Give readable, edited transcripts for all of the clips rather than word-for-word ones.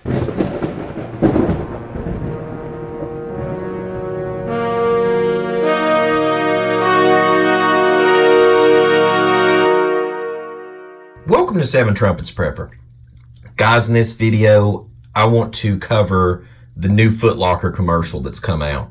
Welcome to 7 Trumpets Prepper. Guys, in this video, I want to cover the new footlocker commercial that's come out.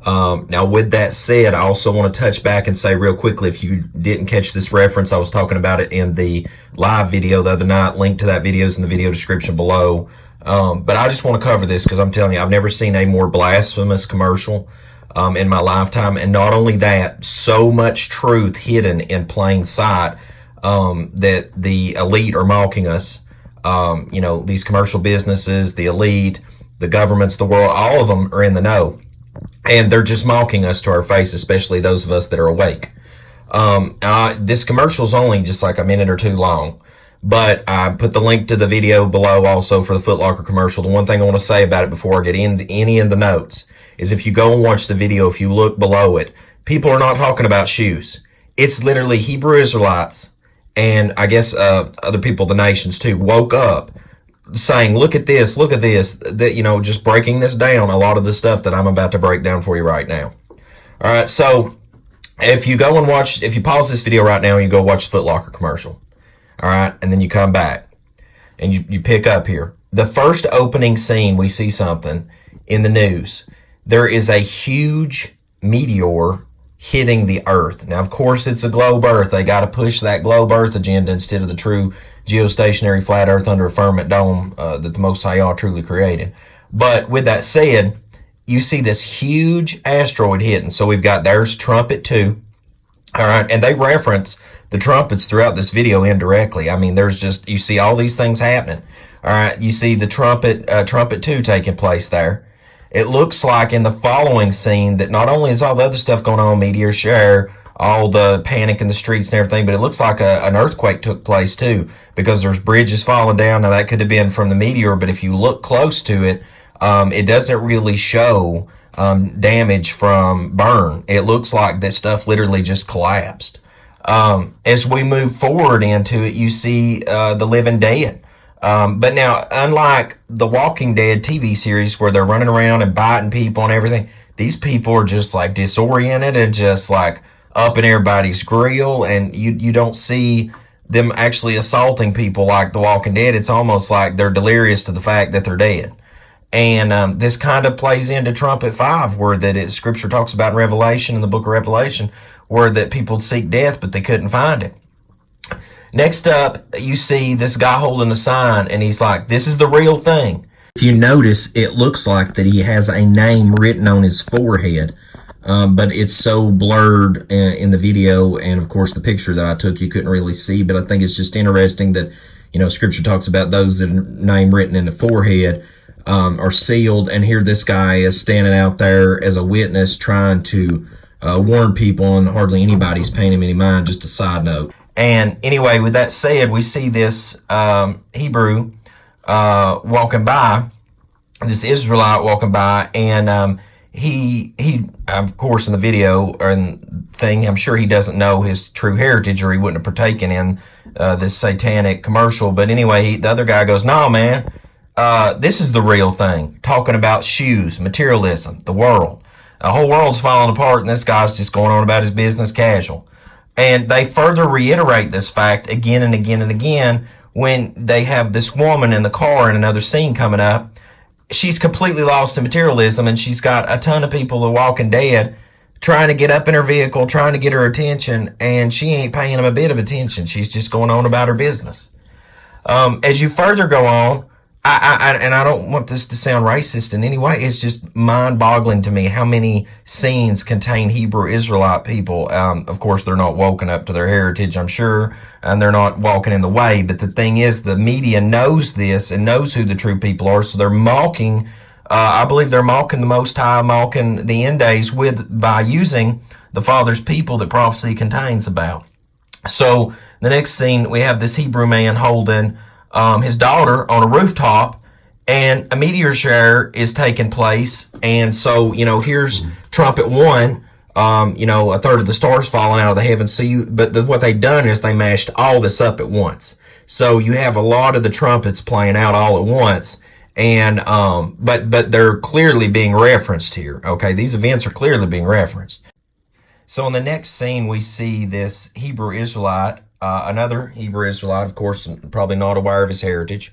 Now, with that said, I also want to touch back and say real quickly, if you didn't catch this reference, I was talking about it in the live video the other night. Link to that video is in the video description below. But I just want to cover this because I'm telling you, I've never seen a more blasphemous commercial in my lifetime. And not only that, so much truth hidden in plain sight that the elite are mocking us. You know, these commercial businesses, the elite, the governments, the world, all of them are in the know. And they're just mocking us to our face, especially those of us that are awake. This commercial is only just like a minute or two long, but I put the link to the video below also for the footlocker commercial. The one thing I want to say about it before I get into any of the notes is if you go and watch the video, if you look below it, people are not talking about shoes. It's literally Hebrew Israelites and I guess other people, the nations too, woke up saying, look at this, that, you know, just breaking this down, a lot of the stuff that I'm about to break down for you right now. All right, so if you go and watch, if you pause this video right now and you go watch the footlocker commercial, all right, and then you come back and you pick up here. The first opening scene, we see something in the news. There is a huge meteor hitting the earth. Now, of course, it's a globe earth. They got to push that globe earth agenda instead of the true geostationary flat earth under a firmament dome that the Most High YAH truly created. But with that said, you see this huge asteroid hitting. So we've got, there's Trumpet 2. All right. And they reference the trumpets throughout this video indirectly. I mean, there's just, you see all these things happening. All right. You see the Trumpet 2 taking place there. It looks like in the following scene that not only is all the other stuff going on, meteor shower, all the panic in the streets and everything, but it looks like an earthquake took place too, because there's bridges falling down. Now that could have been from the meteor, but if you look close to it, it doesn't really show damage from burn. It looks like that stuff literally just collapsed. As we move forward into it, you see the living dead. But now, unlike the Walking Dead TV series where they're running around and biting people and everything, these people are just like disoriented and just like up in everybody's grill, and you don't see them actually assaulting people like the Walking Dead. It's almost like they're delirious to the fact that they're dead. And this kind of plays into Trumpet 5, where that Scripture talks about in Revelation, in the book of Revelation, where that people seek death, but they couldn't find it. Next up, you see this guy holding a sign, and he's like, this is the real thing. If you notice, it looks like that he has a name written on his forehead. But it's so blurred in the video, and of course the picture that I took you couldn't really see, but I think it's just interesting that, you know, Scripture talks about those that are name written in the forehead are sealed, and here this guy is standing out there as a witness trying to warn people, and hardly anybody's paying him any mind, just a side note. And anyway, with that said, we see this Hebrew walking by, this Israelite walking by, and he of course in the video or in thing, I'm sure he doesn't know his true heritage, or he wouldn't have partaken in this satanic commercial. But anyway, the other guy goes, no man, this is the real thing, talking about shoes, materialism, the world. The whole world's falling apart, and this guy's just going on about his business casual. And they further reiterate this fact again and again and again when they have this woman in the car in another scene coming up. She's completely lost in materialism, and she's got a ton of people that are walking dead trying to get up in her vehicle, trying to get her attention, and she ain't paying them a bit of attention. She's just going on about her business. As you further go on, and I don't want this to sound racist in any way, it's just mind-boggling to me how many scenes contain Hebrew Israelite people. Of course, they're not woken up to their heritage, I'm sure, and they're not walking in the way, but the thing is, the media knows this and knows who the true people are, so they're mocking, I believe they're mocking the Most High, mocking the end days by using the Father's people that prophecy contains about. So, the next scene, we have this Hebrew man holding his daughter on a rooftop, and a meteor shower is taking place. And so, you know, here's Trumpet 1, you know, a third of the stars falling out of the heavens. So what they've done is they mashed all this up at once. So you have a lot of the trumpets playing out all at once. And but they're clearly being referenced here. Okay, these events are clearly being referenced. So in the next scene, we see this Hebrew Israelite, another Hebrew Israelite, of course, probably not aware of his heritage,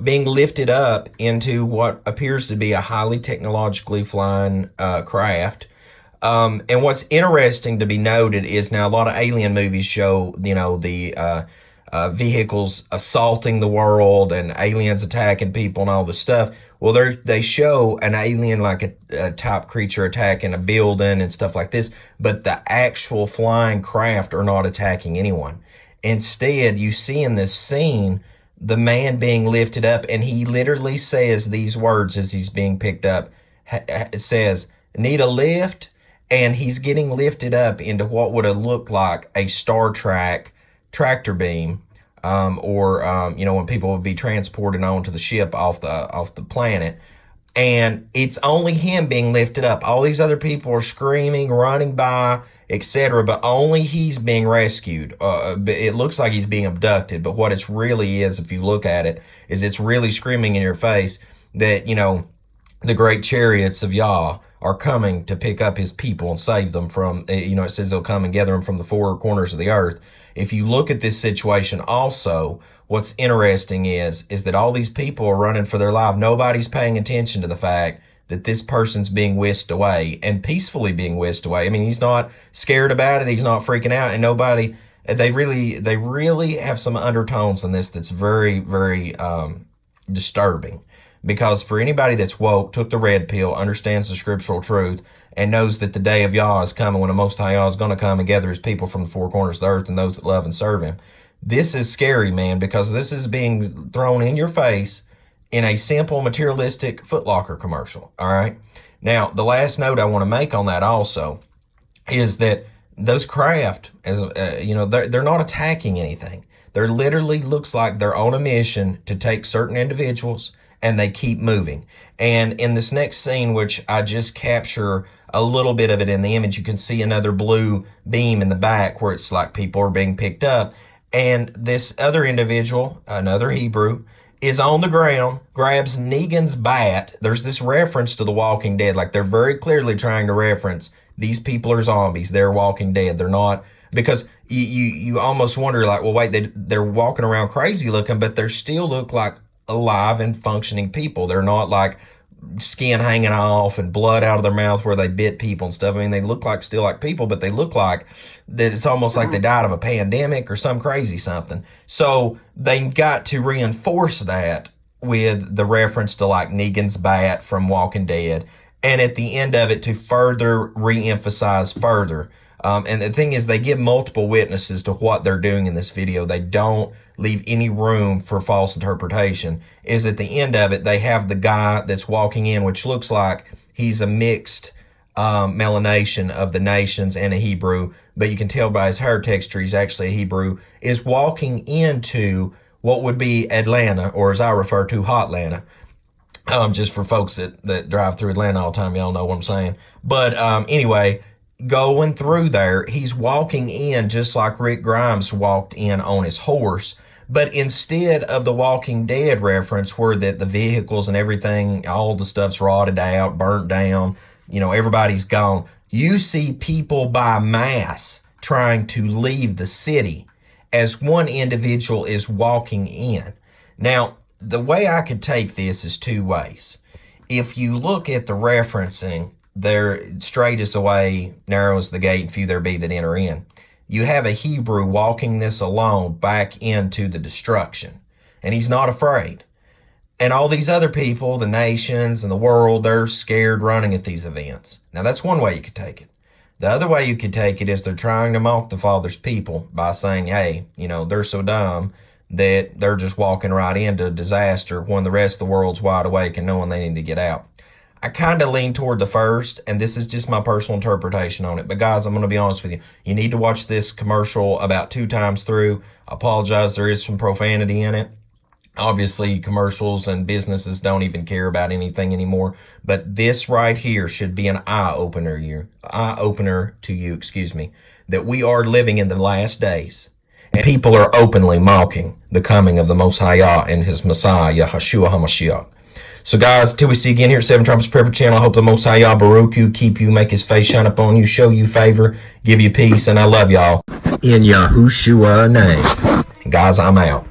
being lifted up into what appears to be a highly technologically flying craft. And what's interesting to be noted is now a lot of alien movies show, the vehicles assaulting the world and aliens attacking people and all this stuff. Well, they show an alien like a type creature attacking a building and stuff like this, but the actual flying craft are not attacking anyone. Instead, you see in this scene the man being lifted up, and he literally says these words as he's being picked up. It says, "Need a lift?" And he's getting lifted up into what would have looked like a Star Trek tractor beam, or when people would be transported onto the ship off the planet. And it's only him being lifted up. All these other people are screaming, running by, etc., but only he's being rescued. It looks like he's being abducted, but what it really is, if you look at it, is it's really screaming in your face that, the great chariots of YAH are coming to pick up his people and save them from, it says they'll come and gather them from the four corners of the earth. If you look at this situation also, what's interesting is that all these people are running for their life. Nobody's paying attention to the fact that this person's being whisked away, and peacefully being whisked away. I mean, he's not scared about it. He's not freaking out, and nobody, they really have some undertones in this that's very, very disturbing. Because for anybody that's woke, took the red pill, understands the scriptural truth, and knows that the day of YAH is coming, when the Most High YAH is going to come and gather his people from the four corners of the earth and those that love and serve him. This is scary, man, because this is being thrown in your face in a simple materialistic footlocker commercial. All right. Now, the last note I want to make on that also is that those craft, they're not attacking anything. They're literally, looks like they're on a mission to take certain individuals, and they keep moving. And in this next scene, which I just capture a little bit of it in the image, you can see another blue beam in the back where it's like people are being picked up. And this other individual, another Hebrew, is on the ground, grabs Negan's bat. There's this reference to The Walking Dead. Like, they're very clearly trying to reference these people are zombies. They're Walking Dead. They're not, because you almost wonder, like, well, wait, they're walking around crazy looking, but they still look like alive and functioning people. They're not like skin hanging off and blood out of their mouth where they bit people and stuff. I mean, they look like still like people, but they look like that it's almost like they died of a pandemic or some crazy something. So they got to reinforce that with the reference to like Negan's bat from Walking Dead, and at the end of it to further re-emphasize further. And the thing is, they give multiple witnesses to what they're doing in this video. They don't leave any room for false interpretation. Is at the end of it, they have the guy that's walking in, which looks like he's a mixed melanation of the nations and a Hebrew, but you can tell by his hair texture he's actually a Hebrew, is walking into what would be Atlanta, or as I refer to, Hotlanta. Just for folks that drive through Atlanta all the time, y'all know what I'm saying. But anyway, going through there, he's walking in just like Rick Grimes walked in on his horse. But instead of the Walking Dead reference where that the vehicles and everything, all the stuff's rotted out, burnt down, everybody's gone, you see people by mass trying to leave the city as one individual is walking in. Now, the way I could take this is two ways. If you look at the referencing, there straight is the way, narrow is the gate, and few there be that enter in. You have a Hebrew walking this alone back into the destruction, and he's not afraid. And all these other people, the nations and the world, they're scared running at these events. Now, that's one way you could take it. The other way you could take it is they're trying to mock the Father's people by saying, hey, they're so dumb that they're just walking right into disaster when the rest of the world's wide awake and knowing they need to get out. I kind of lean toward the first, and this is just my personal interpretation on it. But guys, I'm going to be honest with you. You need to watch this commercial about 2 times through. I apologize, there is some profanity in it. Obviously, commercials and businesses don't even care about anything anymore. But this right here should be an eye-opener to you, that we are living in the last days. And people are openly mocking the coming of the Most High YAH and his Messiah, Yahushua HaMashiach. So guys, till we see you again here at 7 Trumpets Prepper channel, I hope the Most High Yah Baruch you, keep you, make his face shine upon you, show you favor, give you peace, and I love y'all. In Yahushua name. Guys, I'm out.